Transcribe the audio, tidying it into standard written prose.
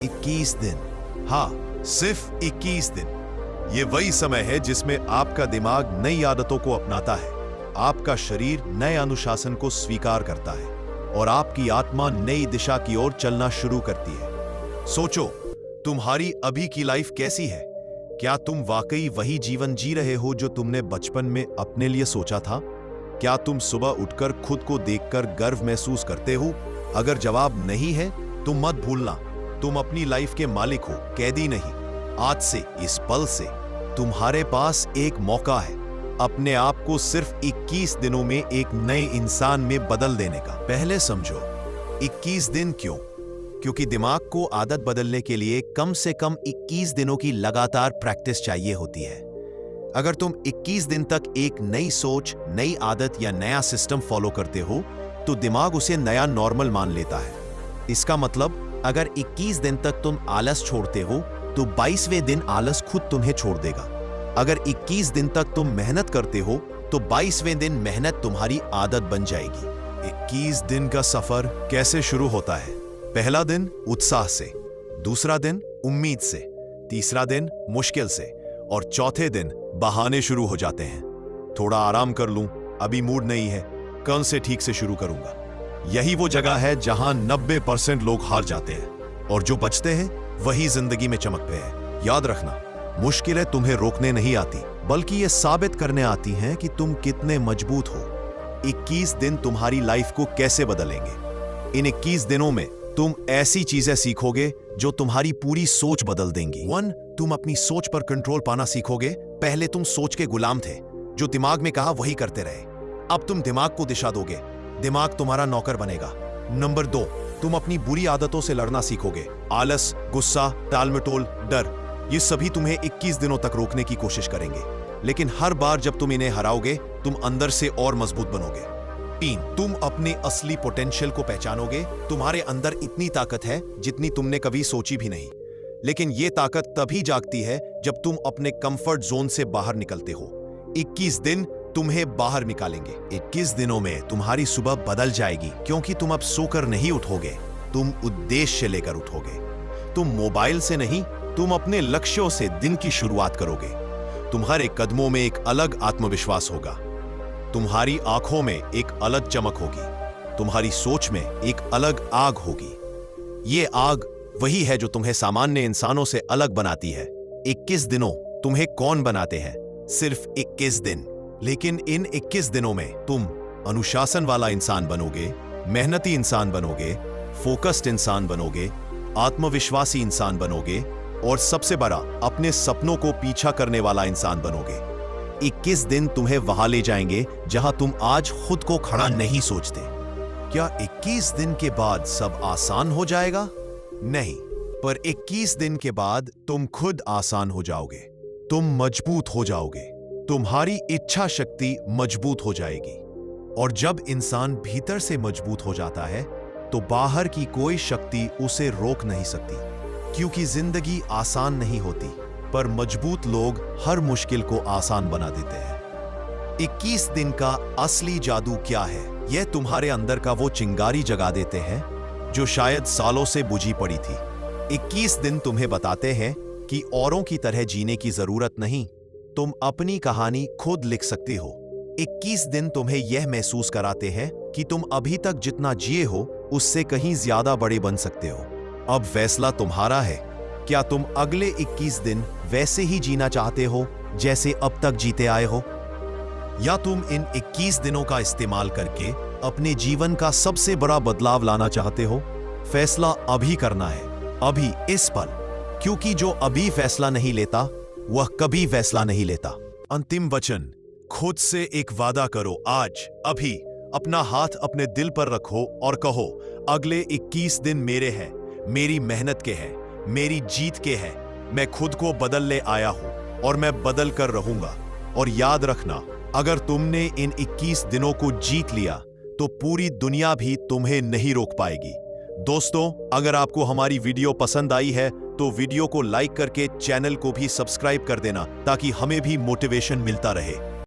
21 दिन। हाँ, सिर्फ 21 दिन। ये वही समय है जिसमें आपका दिमाग नई आदतों को अपनाता है, आपका शरीर नए अनुशासन को स्वीकार करता है और आपकी आत्मा नई दिशा की ओर चलना शुरू करती है। सोचो, तुम्हारी अभी की लाइफ कैसी है? क्या तुम वाकई वही जीवन जी रहे हो जो तुमने बचपन में अपने लिए सोचा था? क्या तुम सुबह उठकर खुद को देखकर गर्व महसूस करते हो? अगर जवाब नहीं है तो मत भूलना, तुम अपनी लाइफ के मालिक हो, कैदी नहीं। आज से, इस पल से तुम्हारे पास एक मौका है अपने आप को सिर्फ 21 दिनों में एक नए इंसान में बदल देने का। पहले समझो, 21 दिन क्यों? क्योंकि दिमाग को आदत बदलने के लिए कम से कम 21 दिनों की लगातार प्रैक्टिस चाहिए होती है। अगर तुम 21 दिन तक एक नई सोच, नई आदत या नया सिस्टम फॉलो करते हो तो दिमाग उसे नया नॉर्मल मान लेता है। इसका मतलब, अगर 21 दिन तक तुम आलस छोड़ते हो तो 22वें दिन आलस खुद तुम्हें छोड़ देगा। अगर 21 दिन तक तुम मेहनत करते हो तो 22वें दिन मेहनत तुम्हारी आदत बन जाएगी। 21 दिन का सफर कैसे शुरू होता है? पहला दिन उत्साह से, दूसरा दिन उम्मीद से, तीसरा दिन मुश्किल से और चौथे दिन बहाने शुरू हो जाते हैं। थोड़ा आराम कर लूं, अभी मूड नहीं है, कल से ठीक से शुरू करूंगा। यही वो जगह है जहां 90% लोग हार जाते हैं और जो बचते हैं वही जिंदगी में चमकते हैं। याद रखना, मुश्किलें तुम्हें रोकने नहीं आती, बल्कि ये साबित करने आती हैं कि तुम कितने मजबूत हो। 21 दिन तुम्हारी लाइफ को कैसे बदलेंगे? इन 21 दिनों में तुम ऐसी चीजें सीखोगे जो तुम्हारी पूरी सोच बदल देंगी। 1, तुम अपनी सोच पर कंट्रोल पाना सीखोगे। पहले तुम सोच के गुलाम थे, जो दिमाग में कहा वही करते रहे। अब तुम दिमाग को दिशा दोगे, दिमाग तुम्हारा नौकर बनेगा। नंबर 2, तुम अपनी बुरी आदतों से लड़ना सीखोगे। आलस, गुस्सा, टालमटोल, डर, ये सभी तुम्हें 21 दिनों तक रोकने की कोशिश करेंगे, लेकिन हर बार जब तुम इन्हें हराओगे तुम अंदर से और मजबूत बनोगे। 3, तुम अपने असली पोटेंशियल को पहचानोगे। तुम्हारे अंदर इतनी ताकत है जितनी तुमने कभी सोची भी नहीं, लेकिन ये ताकत तभी जागती है जब तुम अपने कंफर्ट जोन से बाहर निकलते हो। 21 दिन तुम्हें बाहर निकालेंगे। 21 दिनों में तुम्हारी सुबह बदल जाएगी, क्योंकि तुम अब सोकर नहीं उठोगे, तुम उद्देश्य लेकर उठोगे। तुम मोबाइल से नहीं, तुम अपने लक्ष्यों से दिन की शुरुआत करोगे। तुम्हारे कदमों में एक अलग आत्मविश्वास होगा, तुम्हारी आंखों में एक अलग चमक होगी, तुम्हारी सोच में एक अलग आग होगी। ये आग वही है जो तुम्हें सामान्य इंसानों से अलग बनाती है। 21 दिनों तुम्हें कौन बनाते हैं? सिर्फ 21 दिन। लेकिन इन 21 दिनों में तुम अनुशासन वाला इंसान बनोगे, मेहनती इंसान बनोगे, फोकस्ड इंसान बनोगे, आत्मविश्वासी इंसान बनोगे और सबसे बड़ा, अपने सपनों को पीछा करने वाला इंसान बनोगे। 21 दिन तुम्हें वहां ले जाएंगे जहां तुम आज खुद को खड़ा नहीं सोचते। क्या 21 दिन के बाद सब आसान हो जाएगा? नहीं, पर 21 दिन के बाद तुम खुद आसान हो जाओगे। तुम मजबूत हो जाओगे, तुम्हारी इच्छा शक्ति मजबूत हो जाएगी। और जब इंसान भीतर से मजबूत हो जाता है तो बाहर की कोई शक्ति उसे रोक नहीं सकती, क्योंकि जिंदगी आसान नहीं होती, पर मजबूत लोग हर मुश्किल को आसान बना देते हैं। 21 दिन का असली जादू क्या है? यह तुम्हारे अंदर का वो चिंगारी जगा देते हैं जो शायद सालों से बुझी पड़ी थी। 21 दिन तुम्हें बताते हैं कि औरों की तरह जीने की जरूरत नहीं, तुम अपनी कहानी खुद लिख सकते हो। 21 दिन तुम्हें यह महसूस कराते हैं कि तुम अभी तक जितना जिए हो उससे कहीं ज्यादा बड़े बन सकते हो। अब फैसला तुम्हारा है, क्या तुम अगले 21 दिन वैसे ही जीना चाहते हो जैसे अब तक जीते आए हो, या तुम इन 21 दिनों का इस्तेमाल करके अपने जीवन का सबसे बड़ा बदलाव लाना चाहते हो? फैसला अभी करना है, अभी, इस पल, क्योंकि जो अभी फैसला नहीं लेता वह कभी फैसला नहीं लेता। अंतिम वचन, खुद से एक वादा करो आज, अभी। अपना हाथ अपने दिल पर रखो और कहो, अगले 21 दिन मेरे हैं, मेरी मेहनत के हैं, मेरी जीत के हैं। मैं खुद को बदलने आया हूं और मैं बदल कर रहूंगा। और याद रखना, अगर तुमने इन 21 दिनों को जीत लिया तो पूरी दुनिया भी तुम्हें नहीं रोक पाएगी। दोस्तों, अगर आपको हमारी वीडियो पसंद आई है तो वीडियो को लाइक करके चैनल को भी सब्सक्राइब कर देना, ताकि हमें भी मोटिवेशन मिलता रहे।